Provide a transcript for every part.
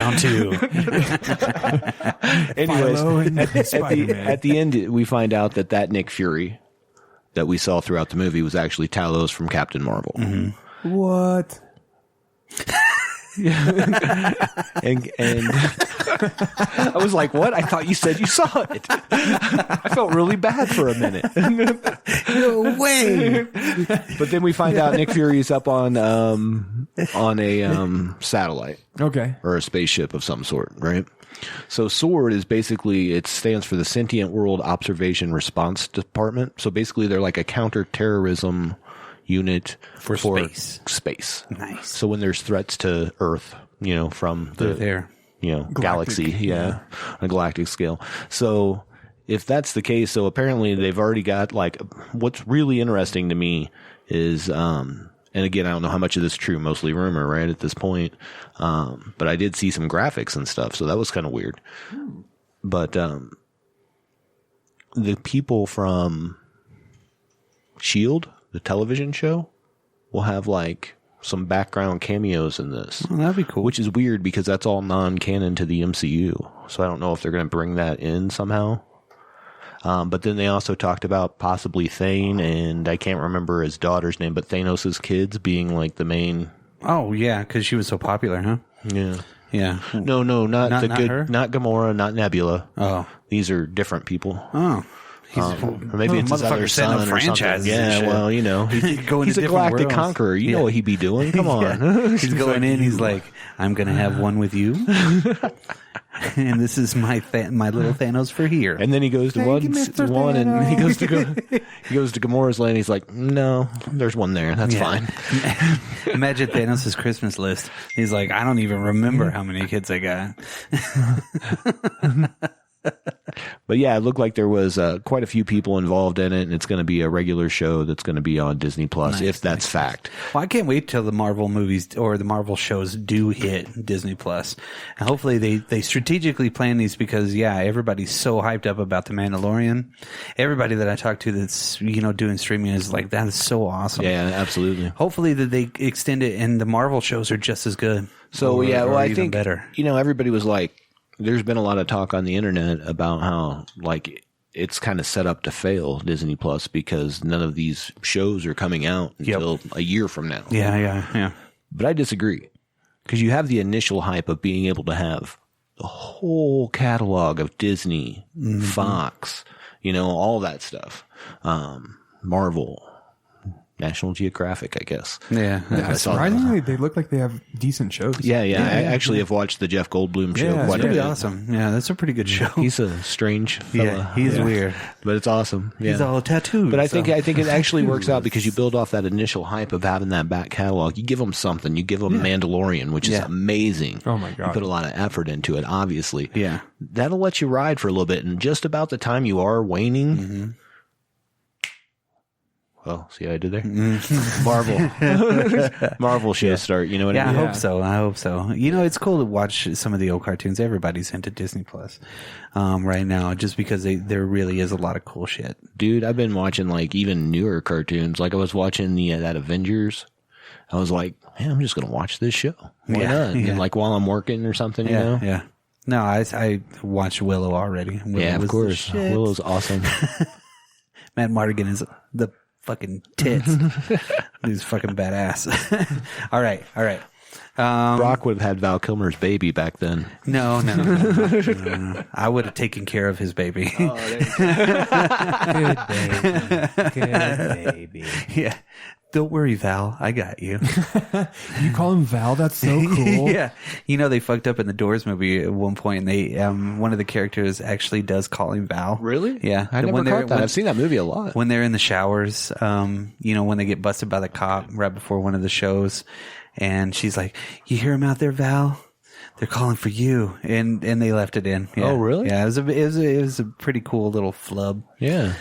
round 2. Anyways, at the end, we find out that Nick Fury that we saw throughout the movie was actually Talos from Captain Marvel. Mm-hmm. What? and I was like, what? I thought you said you saw it. I felt really bad for a minute. No way. But then we find out Nick Fury is up on a satellite. Okay. Or a spaceship of some sort, right? So SWORD is basically, it stands for the Sentient World Observation Response Department. So basically they're like a counterterrorism unit for space. Nice. So when there's threats to Earth, from the galaxy, on a galactic scale. So if that's the case, so apparently they've already got what's really interesting to me is, and again, I don't know how much of this is true, mostly rumor, right, at this point. But I did see some graphics and stuff, so that was kind of weird. But the people from S.H.I.E.L.D., the television show, will have some background cameos in this. Oh, that'd be cool. Which is weird because that's all non-canon to the MCU. So I don't know if they're going to bring that in somehow. But then they also talked about possibly Thane, and I can't remember his daughter's name, but Thanos' kids being the main. Oh yeah, because she was so popular, huh? Yeah. Yeah. No, not her? not Gamora, not Nebula. Oh, these are different people. Oh. Or maybe it's his other son or something. Yeah, well, he's a galactic conqueror. You know what he'd be doing. Come on. He's going in. He's like, I'm going to have one with you. And this is my little Thanos for here. And then he goes to one and he goes to Gamora's land. He's like, no, there's one there. That's fine. Imagine Thanos' Christmas list. He's like, I don't even remember how many kids I got. But yeah, it looked like there was quite a few people involved in it, and it's going to be a regular show that's going to be on Disney Plus, if that's fact. Well, I can't wait till the Marvel movies or the Marvel shows do hit Disney Plus, and hopefully they strategically plan these because everybody's so hyped up about the Mandalorian. Everybody that I talk to that's doing streaming is like, that is so awesome. Yeah, absolutely. Hopefully that they extend it, and the Marvel shows are just as good. So I think better. Everybody was like. There's been a lot of talk on the internet about how it's kind of set up to fail, Disney Plus, because none of these shows are coming out until a year from now. Yeah. But I disagree, because you have the initial hype of being able to have the whole catalog of Disney, Fox, all that stuff, Marvel, National Geographic, I guess. Yeah. Surprisingly, they look like they have decent shows. Yeah. I actually have watched the Jeff Goldblum show. Yeah, it's pretty awesome. Yeah, that's a pretty good show. He's a strange fella. Yeah, he's weird. But it's awesome. Yeah. He's all tattooed. But I think it actually works out because you build off that initial hype of having that back catalog. You give them something. You give them Mandalorian, which is amazing. Oh, my God. You put a lot of effort into it, obviously. Yeah. That'll let you ride for a little bit. And just about the time you are waning... Well, see what I did there? Marvel shows start, you know what I mean? I hope so. It's cool to watch some of the old cartoons. Everybody's into Disney Plus right now, just because there really is a lot of cool shit. Dude, I've been watching even newer cartoons. I was watching that Avengers. I was like, man, I'm just going to watch this show. Why not? Yeah. And while I'm working or something, you know? Yeah. No, I watched Willow already. Willow of course. Willow's awesome. Matt Mardigan is the fucking tits. He's fucking badass. All right. Brock would have had Val Kilmer's baby back then. No. I would have taken care of his baby. Oh, good baby. Yeah. Don't worry, Val. I got you. You call him Val? That's so cool. Yeah. They fucked up in the Doors movie at one point, and they one of the characters actually does call him Val. Really? Yeah. I never caught that. I've seen that movie a lot. When they're in the showers, when they get busted by the cop right before one of the shows, and she's like, "You hear him out there, Val? They're calling for you," and they left it in. Yeah. Oh, really? Yeah. It was a pretty cool little flub. Yeah.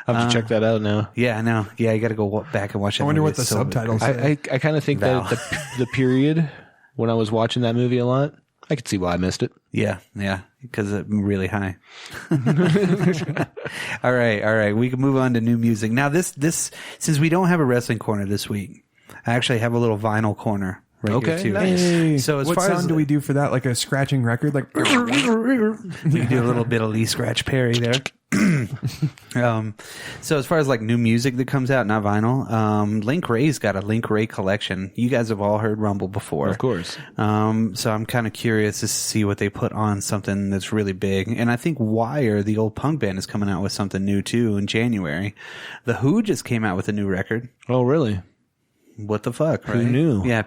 I'll have to check that out now. Yeah, I know. Yeah, you got to go back and watch that. I wonder what the subtitles say. I kind of think that the period when I was watching that movie a lot, I could see why I missed it. Yeah, because it's really high. All right. We can move on to new music. Now, this since we don't have a wrestling corner this week, I actually have a little vinyl corner right here too. Nice. So as what far sound as do we do for that? Like a scratching record? Like we do a little bit of Lee Scratch Perry there. So as far as like new music that comes out, not vinyl, Link Ray's got a Link Ray collection. You guys have all heard Rumble before, of course. So I'm kind of curious to see what they put on something that's really big. And I think Wire, the old punk band, is coming out with something new too in January. The Who just came out with a new record. Oh, really? What the fuck? Right? Who knew? Yeah,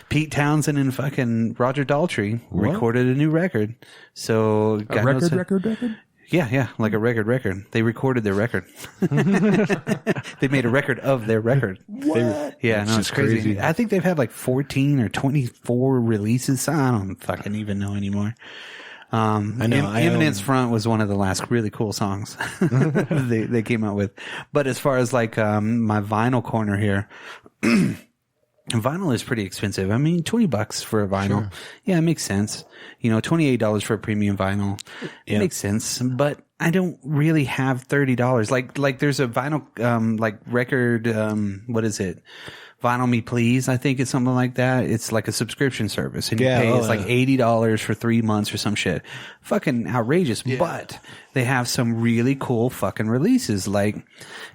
Pete Townsend and fucking Roger Daltrey recorded a new record. So a record? Yeah, like a record. They recorded their record. They made a record of their record. What? It's crazy. I think they've had like 14 or 24 releases. I don't fucking even know anymore. I know. Eminence Front was one of the last really cool songs they came out with. But as far as like my vinyl corner here, vinyl is pretty expensive. I mean, $20 for a vinyl. Sure. Yeah, it makes sense. $28 for a premium vinyl. It makes sense. But I don't really have $30. Like there's a vinyl, like record, what is it? Vinyl Me Please, I think it's something like that. It's like a subscription service, and you pay it's like $80 for 3 months or some shit. Fucking outrageous. Yeah. But they have some really cool fucking releases. Like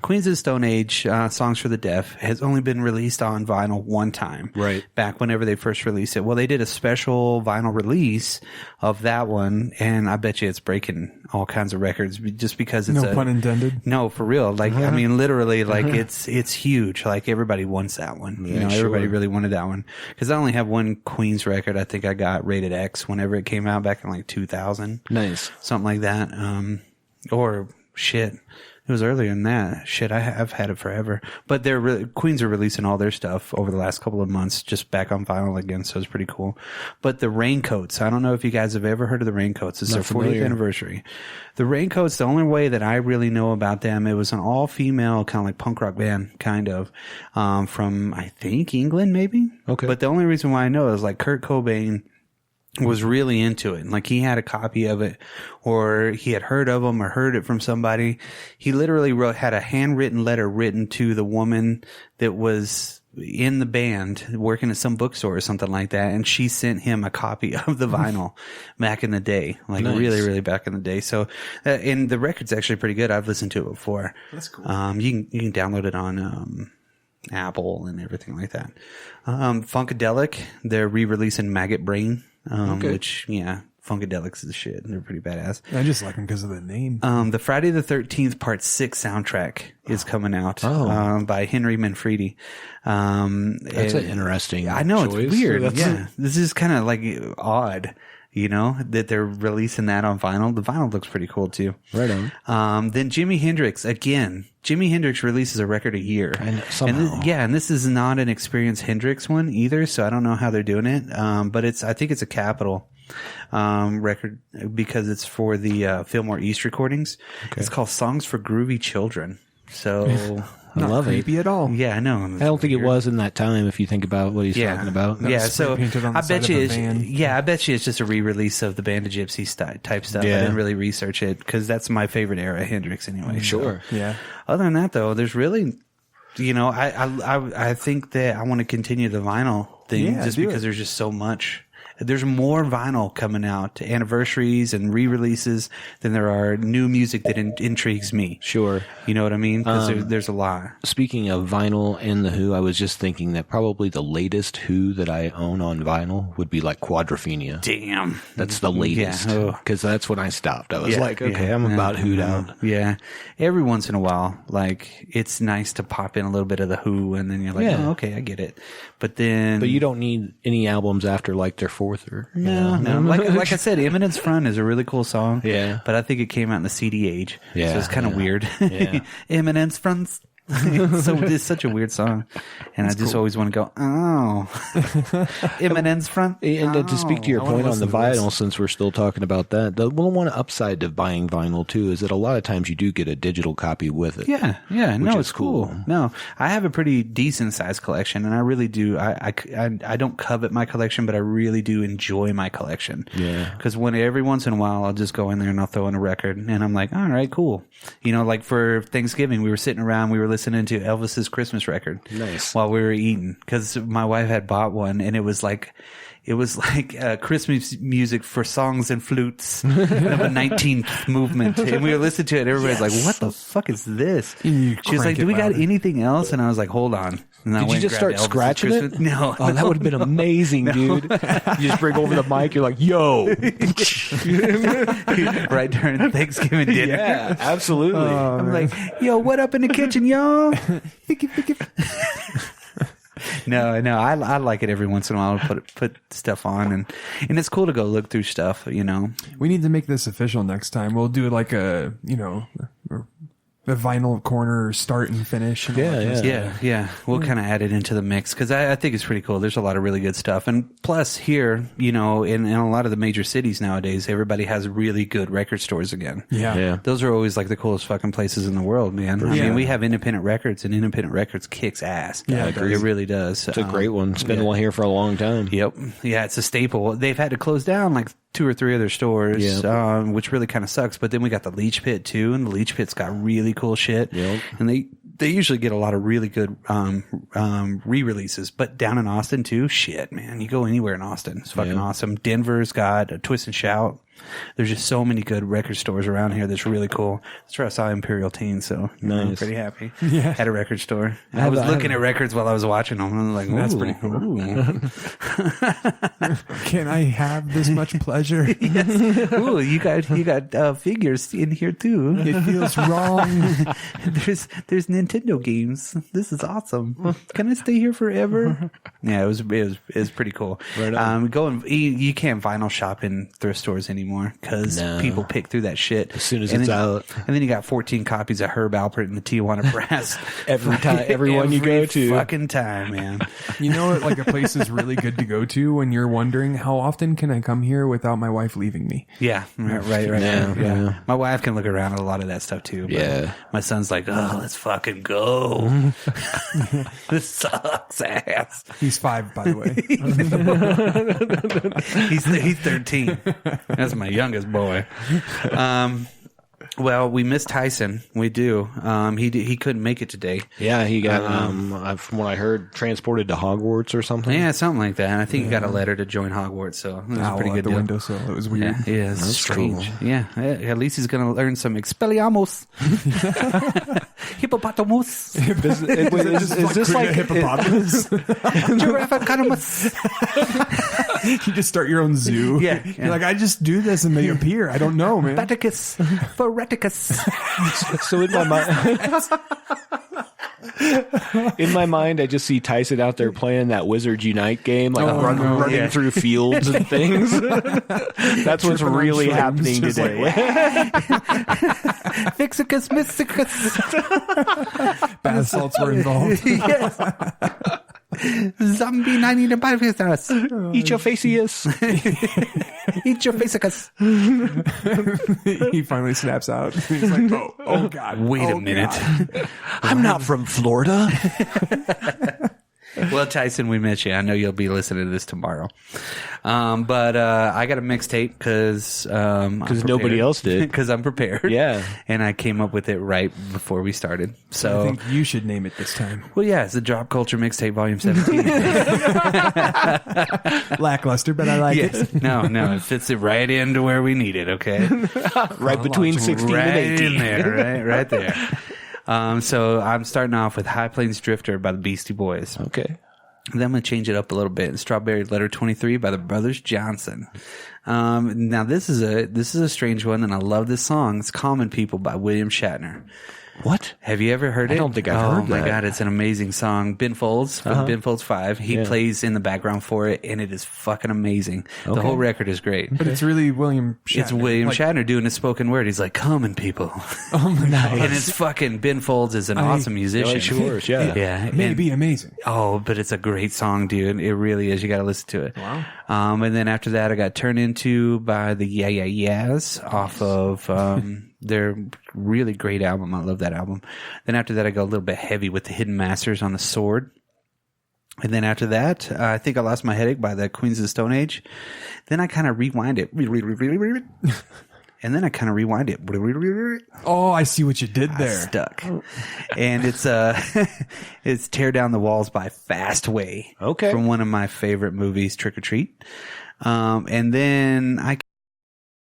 Queens of the Stone Age, Songs for the Deaf, has only been released on vinyl one time. Right. Back whenever they first released it. Well, they did a special vinyl release of that one, and I bet you it's breaking all kinds of records just because it's no pun intended. No, for real. Like, I mean, literally, like it's huge. Like everybody wants that one. Yeah, everybody really wanted that one. Cause I only have one Queens record. I think I got Rated X whenever it came out back in like 2000. Nice. Something like that. Or shit. It was earlier than that. Shit, I've had it forever. But Queens are releasing all their stuff over the last couple of months, just back on vinyl again, so it's pretty cool. But the Raincoats, I don't know if you guys have ever heard of the Raincoats. It's their 40th anniversary. The Raincoats, the only way that I really know about them, it was an all-female kind of like punk rock band, kind of, from, I think, England, maybe? Okay. But the only reason why I know is like Kurt Cobain was really into it. Like he had a copy of it, or he had heard of them or heard it from somebody. He literally had a handwritten letter written to the woman that was in the band working at some bookstore or something like that. And she sent him a copy of the vinyl back in the day, like really, really back in the day. So, and the record's actually pretty good. I've listened to it before. That's cool. You can download it on, Apple and everything like that. Funkadelic, they're re-releasing Maggot Brain. Which, Funkadelics is the shit. They're pretty badass. I just like them because of the name. The Friday the 13th Part 6 soundtrack is coming out by Henry Manfredi. That's an interesting I know, choice. It's weird. This is kind of like odd, that they're releasing that on vinyl. The vinyl looks pretty cool too. Right on. Then Jimi Hendrix, again. Jimi Hendrix releases a record a year. And this is not an Experience Hendrix one either, so I don't know how they're doing it. But I think it's a Capitol record because it's for the Fillmore East recordings. Okay. It's called Songs for Groovy Children. So I love creepy at all. Yeah, I know. I don't think it was in that time if you think about what he's talking about. Yeah, so I bet you it's just a re-release of the Band of Gypsies type stuff. Yeah. I didn't really research it because that's my favorite era of Hendrix anyway. Sure. So. Yeah. Other than that though, there's really I think that I want to continue the vinyl thing just because there's just so much. There's more vinyl coming out, anniversaries and re-releases, than there are new music that intrigues me. Sure. You know what I mean? Because there's a lot. Speaking of vinyl and the Who, I was just thinking that probably the latest Who that I own on vinyl would be like Quadrophenia. Damn. That's the latest. Because that's when I stopped. I was I'm about Who'd out. Yeah. Every once in a while, like, it's nice to pop in a little bit of the Who, and then you're like, oh, okay, I get it. But you don't need any albums after like their fourth or no. Like I said, Eminence Front is a really cool song. Yeah, but I think it came out in the CD age. Yeah, so it's kind of weird. Yeah. Eminence Front. So it's such a weird song, and I just always want to go, Eminence Front. And to speak to your point on the vinyl, since we're still talking about that, the one upside to buying vinyl too is that a lot of times you do get a digital copy with it. Yeah. No, it's cool. No, I have a pretty decent sized collection, and I really do. I don't covet my collection, but I really do enjoy my collection. Yeah, because every once in a while I'll just go in there and I'll throw in a record, and I'm like, all right, cool. Like for Thanksgiving, we were sitting around, we were listening to Elvis's Christmas record. Nice. While we were eating, because my wife had bought one, and it was like Christmas music for songs and flutes of a 19th movement. And we were listening to it. Everybody's like, what the fuck is this? She was like, do we got anything else? And I was like, hold on. And Did you just start scratching it? No. Oh, that would have been amazing, dude. You just bring over the mic. You're like, yo. Right during Thanksgiving dinner. Yeah, absolutely. I'm like, yo, what up in the kitchen, y'all? No, I like it every once in a while to put stuff on, and it's cool to go look through stuff, you know. We need to make this official next time. We'll do like a vinyl corner start and finish. And Yeah. We'll kind of add it into the mix because I think it's pretty cool. There's a lot of really good stuff. And plus here, you know, in a lot of the major cities nowadays, everybody has really good record stores again. Yeah. Those are always like the coolest fucking places in the world, man. I mean, we have independent records, and independent records kicks ass. Yeah, it really does. It's a great one. It's been one here for a long time. Yep. Yeah, it's a staple. They've had to close down like 2 or 3 other stores, which really kind of sucks. But then we got the Leech Pit too, and the Leech Pit's got really cool shit. Yep. And they usually get a lot of really good re-releases. But down in Austin too, shit, man, you go anywhere in Austin, it's fucking awesome. Denver's got a Twist and Shout. There's just so many good record stores around here that's really cool. That's where I saw Imperial Teen, so I'm pretty happy. Yeah. At a record store. I was looking at records while I was watching them, and I was like, that's pretty cool. Can I have this much pleasure? Yes. Ooh, you got figures in here too. It feels wrong. There's Nintendo games. This is awesome. Can I stay here forever? Yeah, it was pretty cool. Right on. You can't vinyl shop in thrift stores anymore because people pick through that shit as soon as it's out. And then you got 14 copies of Herb Alpert and the Tijuana Brass everyone you go to. Fucking time, man. You know, like a place is really good to go to when you're wondering how often can I come here without my wife leaving me. Yeah, right. Yeah. My wife can look around at a lot of that stuff too. But my son's like, oh, let's fucking go. This sucks ass. He's 5, by the way. He's 13. That's my youngest boy. Well, we miss Tyson. We do. He couldn't make it today. Yeah, he got, from what I heard, transported to Hogwarts or something. Yeah, something like that. And I think he got a letter to join Hogwarts, so it was a pretty good deal. Windowsill. It was weird. Yeah, it's strange. Cool. Yeah, at least he's going to learn some Expelliarmus. Hippopotamus. Is this like hippopotamus? Giraffe. You just start your own zoo. Yeah. You're like, I just do this and they appear. I don't know, man. Vaticus. Foreticus. So in my mind, I just see Tyson out there playing that Wizards Unite game, like running through fields and things. That's what's really happening today. Fixicus, mysticus. Bath salts were involved. Yes. Zombie 90 to us. Eat your facius. Eat your facius. He finally snaps out. He's like, oh God. Wait a minute. I'm not from Florida. Well, Tyson, we miss you. I know you'll be listening to this tomorrow. But I got a mixtape because nobody else did. Because I'm prepared. Yeah. And I came up with it right before we started. So I think you should name it this time. Well, yeah, it's the Drop Culture Mixtape Volume 17. Lackluster, but I like it. No, it fits it right into where we need it, okay? Right between 16 and 18. In there, right there. So I'm starting off with High Plains Drifter by the Beastie Boys. Okay. Then I'm going to change it up a little bit. And Strawberry Letter 23 by the Brothers Johnson. Now this is a strange one, and I love this song. It's Common People by William Shatner. What? Have you ever heard it? I don't think I've heard that. Oh my God, it's an amazing song. Ben Folds from Ben Folds 5. He plays in the background for it, and it is fucking amazing. Okay. The whole record is great. But it's really William Shatner. It's William Shatner doing a spoken word. He's like, Common People. Oh my God. And it's fucking, Ben Folds is an awesome musician. Sure, yeah. It may be amazing. Oh, but it's a great song, dude. It really is. You got to listen to it. Wow. And then after that, I got Turned Into by the Yeah Yeah Yeahs off of their really great album. I love that album. Then after that, I go a little bit heavy with the Hidden Masters on the Sword. And then after that, I think I Lost My Headache by the Queens of the Stone Age. Then I kind of rewind it. and then I kind of rewind it. Oh, I see what you did there. Stuck. And it's it's Tear Down the Walls by Fastway. Okay. From one of my favorite movies, Trick or Treat. And then I